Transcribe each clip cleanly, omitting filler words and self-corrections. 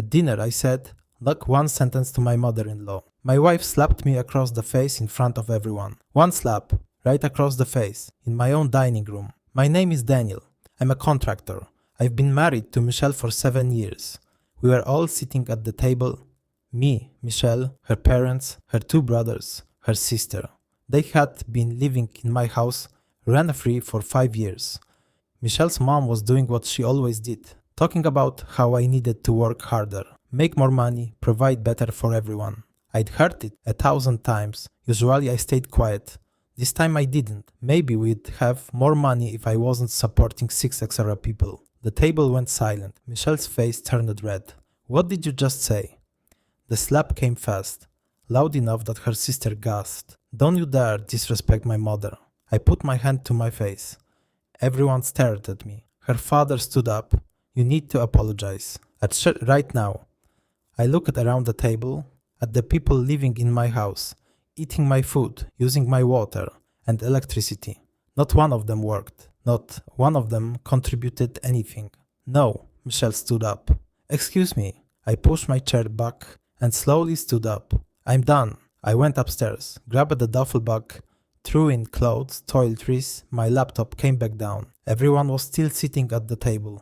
At dinner, I said, "Look, one sentence to my mother-in-law." My wife slapped me across the face in front of everyone. One slap, right across the face, in my own dining room. My name is Daniel. I'm a contractor. I've been married to Michelle for 7 years. We were all sitting at the table. Me, Michelle, her parents, her 2 brothers, her sister. They had been living in my house rent-free for 5 years. Michelle's mom was doing what she always did, talking about how I needed to work harder, make more money, provide better for everyone. I'd heard it 1,000 times. Usually I stayed quiet. This time I didn't. Maybe we'd have more money if I wasn't supporting 6 extra people. The table went silent. Michelle's face turned red. "What did you just say?" The slap came fast, loud enough that her sister gasped. "Don't you dare disrespect my mother." I put my hand to my face. Everyone stared at me. Her father stood up. "You need to apologize. Right now." I looked around the table, at the people living in my house, eating my food, using my water and electricity. Not one of them worked. Not one of them contributed anything. "No," Michelle stood up. "Excuse me." I pushed my chair back and slowly stood up. "I'm done." I went upstairs, grabbed the duffel bag, threw in clothes, toiletries, my laptop, came back down. Everyone was still sitting at the table.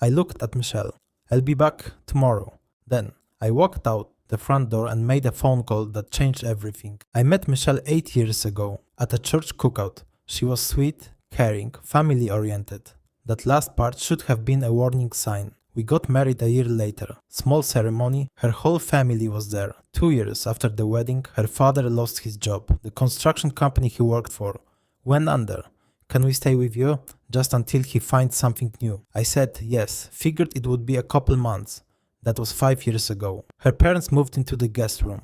I looked at Michelle. "I'll be back tomorrow." Then I walked out the front door and made a phone call that changed everything. I met Michelle 8 years ago at a church cookout. She was sweet, caring, family-oriented. That last part should have been a warning sign. We got married a year later. Small ceremony, her whole family was there. 2 years after the wedding, her father lost his job. The construction company he worked for went under. "Can we stay with you? Just until he finds something new." I said yes, figured it would be a couple months. That was 5 years ago. Her parents moved into the guest room.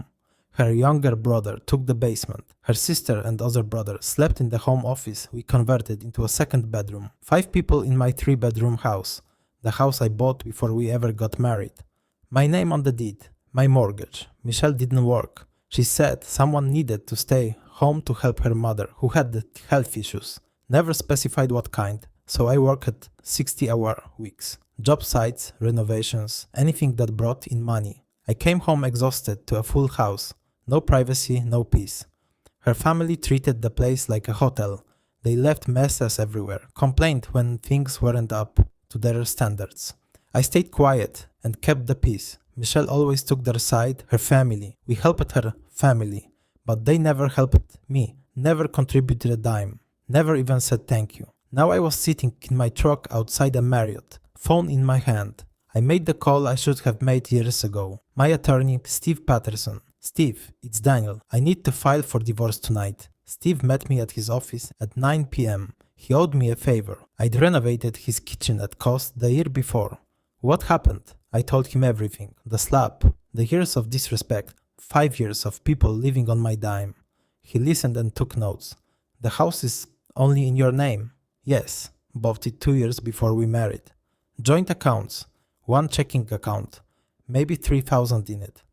Her younger brother took the basement. Her sister and other brother slept in the home office we converted into a second bedroom. 5 people in my 3-bedroom house. The house I bought before we ever got married. My name on the deed. My mortgage. Michelle didn't work. She said someone needed to stay home to help her mother, who had health issues. Never specified what kind, so I worked 60-hour weeks. Job sites, renovations, anything that brought in money. I came home exhausted to a full house. No privacy, no peace. Her family treated the place like a hotel. They left messes everywhere, complained when things weren't up to their standards. I stayed quiet and kept the peace. Michelle always took their side, her family. We helped her family, but they never helped me, never contributed a dime, never even said thank you. Now I was sitting in my truck outside a Marriott, phone in my hand. I made the call I should have made years ago. My attorney, Steve Patterson. "Steve, it's Daniel. I need to file for divorce tonight." Steve met me at his office at 9 p.m. He owed me a favor. I'd renovated his kitchen at cost the year before. "What happened?" I told him everything. The slap, the years of disrespect, 5 years of people living on my dime. He listened and took notes. "The house is only in your name?" "Yes, bought it 2 years before we married." "Joint accounts, 1 checking account, maybe 3,000 in it."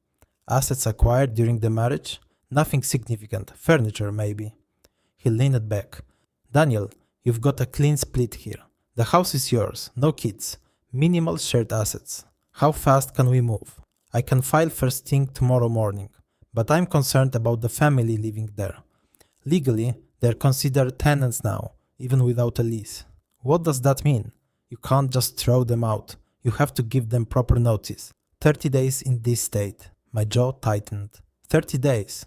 "Assets acquired during the marriage?" "Nothing significant, furniture maybe." He leaned back. "Daniel, you've got a clean split here. The house is yours, no kids, minimal shared assets. How fast can we move?" "I can file first thing tomorrow morning, but I'm concerned about the family living there. Legally, they're considered tenants now, even without a lease." "What does that mean?" "You can't just throw them out. You have to give them proper notice. 30 days in this state." My jaw tightened. 30 days,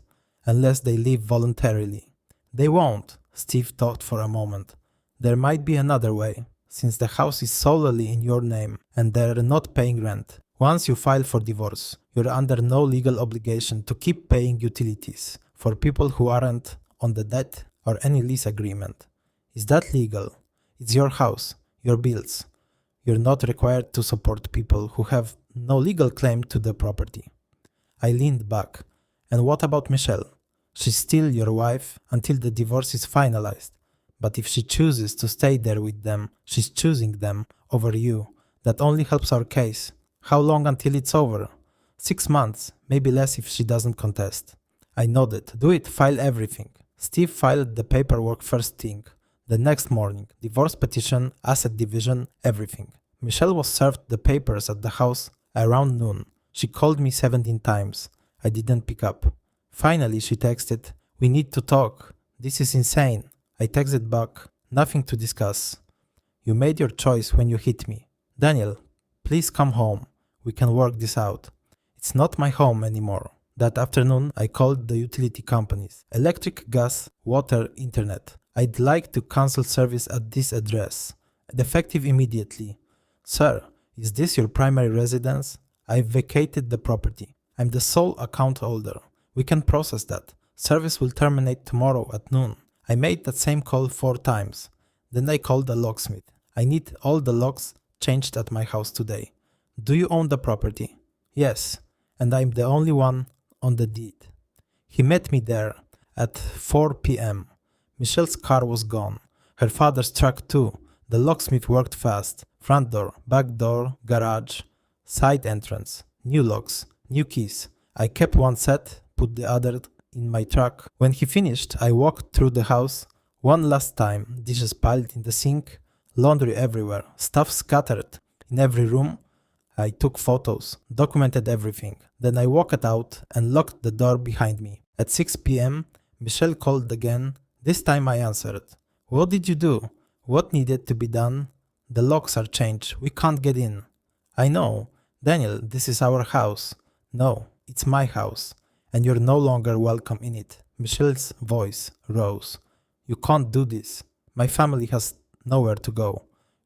unless they leave voluntarily. "They won't." Steve thought for a moment. "There might be another way. Since the house is solely in your name and they're not paying rent, once you file for divorce, you're under no legal obligation to keep paying utilities for people who aren't on the debt or any lease agreement. Is that legal? It's your house, your bills. You're not required to support people who have no legal claim to the property." I leaned back. "And what about Michelle? She's still your wife until the divorce is finalized. But if she chooses to stay there with them, she's choosing them over you. That only helps our case. How long until it's over?" 6 months, maybe less if she doesn't contest." I nodded. "Do it, file everything." Steve filed the paperwork first thing. The next morning, divorce petition, asset division, everything. Michelle was served the papers at the house around noon. She called me 17 times. I didn't pick up. Finally, she texted, "We need to talk. This is insane." I texted back, "Nothing to discuss. You made your choice when you hit me. Daniel, please come home. We can work this out." It's not my home anymore. That afternoon, I called the utility companies. Electric, gas, water, internet. "I'd like to cancel service at this address. Effective immediately." "Sir, is this your primary residence? I've vacated the property. I'm the sole account holder. We can process that. Service will terminate tomorrow at noon." I made that same call 4 times. Then I called the locksmith. "I need all the locks changed at my house today. Do you own the property?" "Yes, and I'm the only one on the deed." He met me there at 4 p.m. Michelle's car was gone. Her father's truck too. The locksmith worked fast. Front door, back door, garage, side entrance, new locks, new keys. I kept one set, put the other in my truck. When he finished, I walked through the house one last time. Dishes piled in the sink, laundry everywhere, stuff scattered in every room. I took photos, documented everything. Then I walked out and locked the door behind me. At 6 p.m., Michelle called again. This time I answered. "What did you do? What needed to be done?" "The locks are changed. We can't get in." "I know. Daniel, this is our house." "No, it's my house, and you're no longer welcome in it." Michelle's voice rose. "You can't do this. My family has nowhere to go.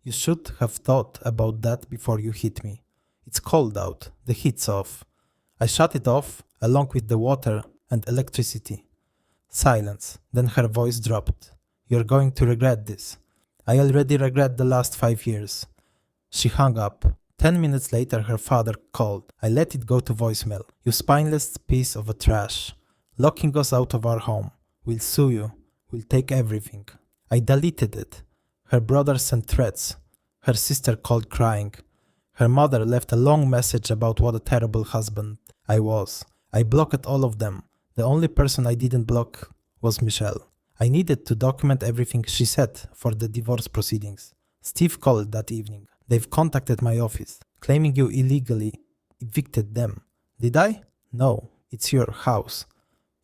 You should have thought about that before you hit me. It's cold out. The heat's off." I shut it off, along with the water and electricity. Silence. Then her voice dropped. "You're going to regret this." "I already regret the last 5 years." She hung up. 10 minutes later, her father called. I let it go to voicemail. "You spineless piece of a trash. Locking us out of our home. We'll sue you. We'll take everything." I deleted it. Her brother sent threats. Her sister called crying. Her mother left a long message about what a terrible husband I was. I blocked all of them. The only person I didn't block was Michelle. I needed to document everything she said for the divorce proceedings. Steve called that evening. "They've contacted my office, claiming you illegally evicted them." "Did I?" "No, it's your house.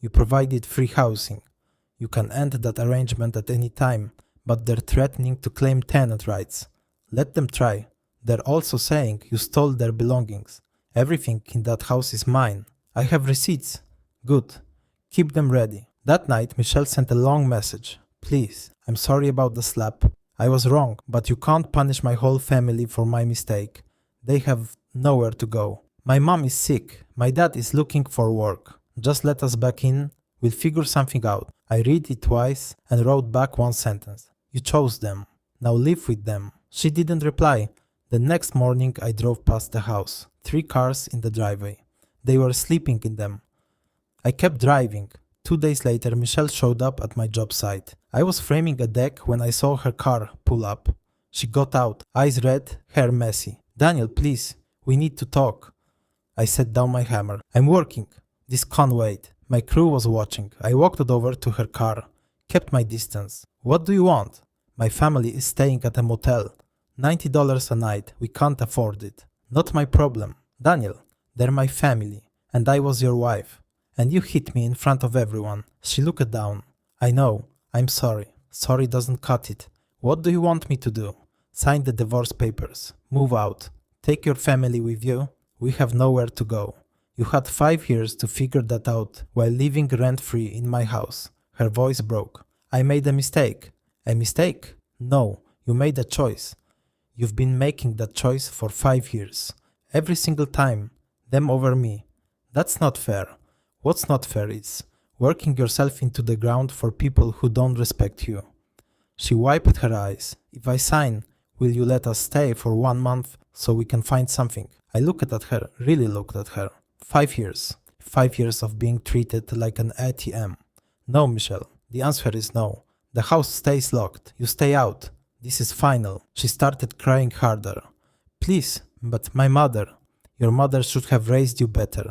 You provided free housing. You can end that arrangement at any time, but they're threatening to claim tenant rights. Let them try. They're also saying you stole their belongings. Everything in that house is mine. I have receipts." "Good. Keep them ready." That night, Michelle sent a long message. "Please, I'm sorry about the slap. I was wrong, but you can't punish my whole family for my mistake. They have nowhere to go. My mom is sick. My dad is looking for work. Just let us back in. We'll figure something out." I read it twice and wrote back one sentence. "You chose them. Now live with them." She didn't reply. The next morning, I drove past the house. 3 cars in the driveway. They were sleeping in them. I kept driving. 2 days later, Michelle showed up at my job site. I was framing a deck when I saw her car pull up. She got out, eyes red, hair messy. "Daniel, please, we need to talk." I set down my hammer. "I'm working. This can't wait." My crew was watching. I walked over to her car, kept my distance. "What do you want?" "My family is staying at a motel. $90 a night. We can't afford it." "Not my problem." "Daniel, they're my family, and I was your wife. And you hit me in front of everyone." She looked down. "I know. I'm sorry. Sorry doesn't cut it. What do you want me to do?" "Sign the divorce papers. Move out. Take your family with you. We have nowhere to go. You had 5 years to figure that out while living rent-free in my house." Her voice broke. "I made a mistake." "A mistake? No, you made a choice. You've been making that choice for 5 years. Every single time. Them over me. That's not fair. What's not fair is working yourself into the ground for people who don't respect you." She wiped her eyes. "If I sign, will you let us stay for 1 month so we can find something?" I looked at her, really looked at her. 5 years. 5 years of being treated like an ATM. "No, Michelle. The answer is no. The house stays locked. You stay out. This is final." She started crying harder. "Please, but my mother. Your mother should have raised you better."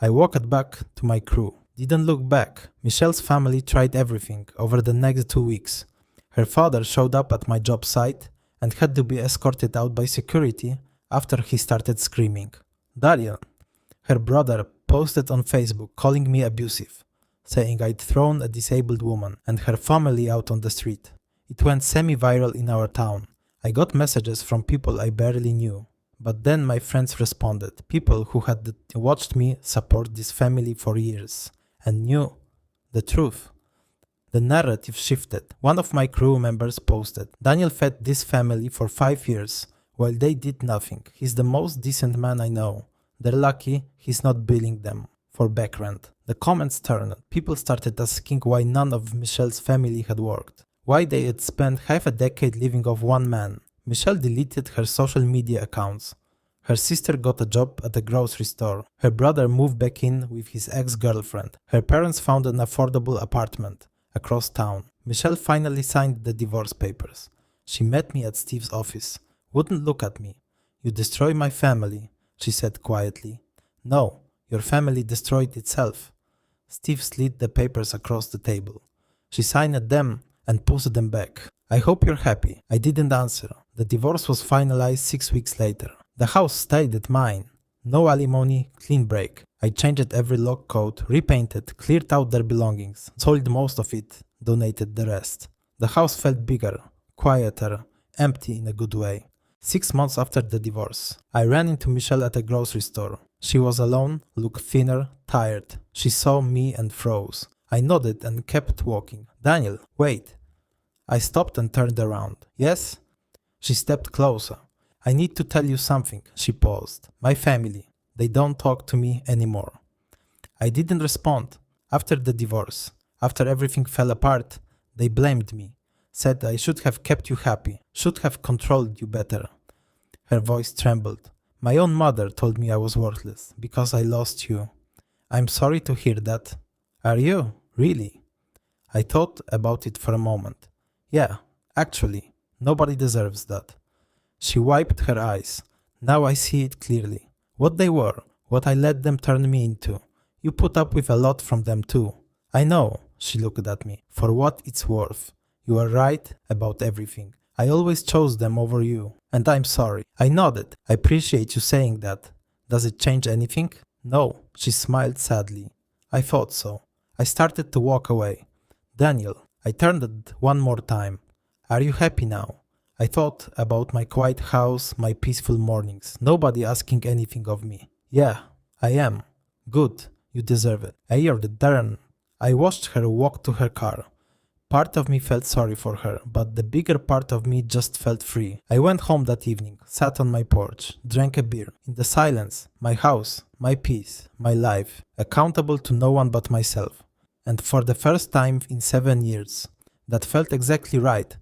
I walked back to my crew. Didn't look back. Michelle's family tried everything over the next 2 weeks. Her father showed up at my job site and had to be escorted out by security after he started screaming. "Darian, Her brother posted on Facebook calling me abusive, saying I'd thrown a disabled woman and her family out on the street. It went semi-viral in our town. I got messages from people I barely knew. But then my friends responded, people who had watched me support this family for years and knew the truth. The narrative shifted. One of my crew members posted, Daniel fed this family for 5 years while they did nothing. He's the most decent man I know. They're lucky he's not billing them for back rent. The comments turned. People started asking why none of Michelle's family had worked. Why they had spent half a decade living off one man. Michelle deleted her social media accounts. Her sister got a job at a grocery store. Her brother moved back in with his ex-girlfriend. Her parents found an affordable apartment across town. Michelle finally signed the divorce papers. She met me at Steve's office. Wouldn't look at me. You destroy my family, she said quietly. No, your family destroyed itself. Steve slid the papers across the table. She signed them and pushed them back. I hope you're happy. I didn't answer. The divorce was finalized 6 weeks later. The house stayed at mine. No alimony, clean break. I changed every lock code, repainted, cleared out their belongings, sold most of it, donated the rest. The house felt bigger, quieter, empty in a good way. 6 months after the divorce, I ran into Michelle at a grocery store. She was alone, looked thinner, tired. She saw me and froze. I nodded and kept walking. Daniel, wait. I stopped and turned around. Yes? She stepped closer. I need to tell you something, she paused. My family, they don't talk to me anymore. I didn't respond. After the divorce, after everything fell apart, they blamed me, said I should have kept you happy, should have controlled you better. Her voice trembled. My own mother told me I was worthless because I lost you. I'm sorry to hear that. Are you? Really? I thought about it for a moment. Yeah, actually, nobody deserves that. She wiped her eyes. Now I see it clearly. What they were, what I let them turn me into. You put up with a lot from them too. I know, she looked at me, for what it's worth. You are right about everything. I always chose them over you, and I'm sorry. I nodded. I appreciate you saying that. Does it change anything? No, she smiled sadly. I thought so. I started to walk away. Daniel, I turned it one more time. Are you happy now? I thought about my quiet house, my peaceful mornings, nobody asking anything of me. Yeah, I am. Good, you deserve it. I heard Darren. I watched her walk to her car. Part of me felt sorry for her, but the bigger part of me just felt free. I went home that evening, sat on my porch, drank a beer. In the silence, my house, my peace, my life, accountable to no one but myself. And for the first time in 7 years, that felt exactly right.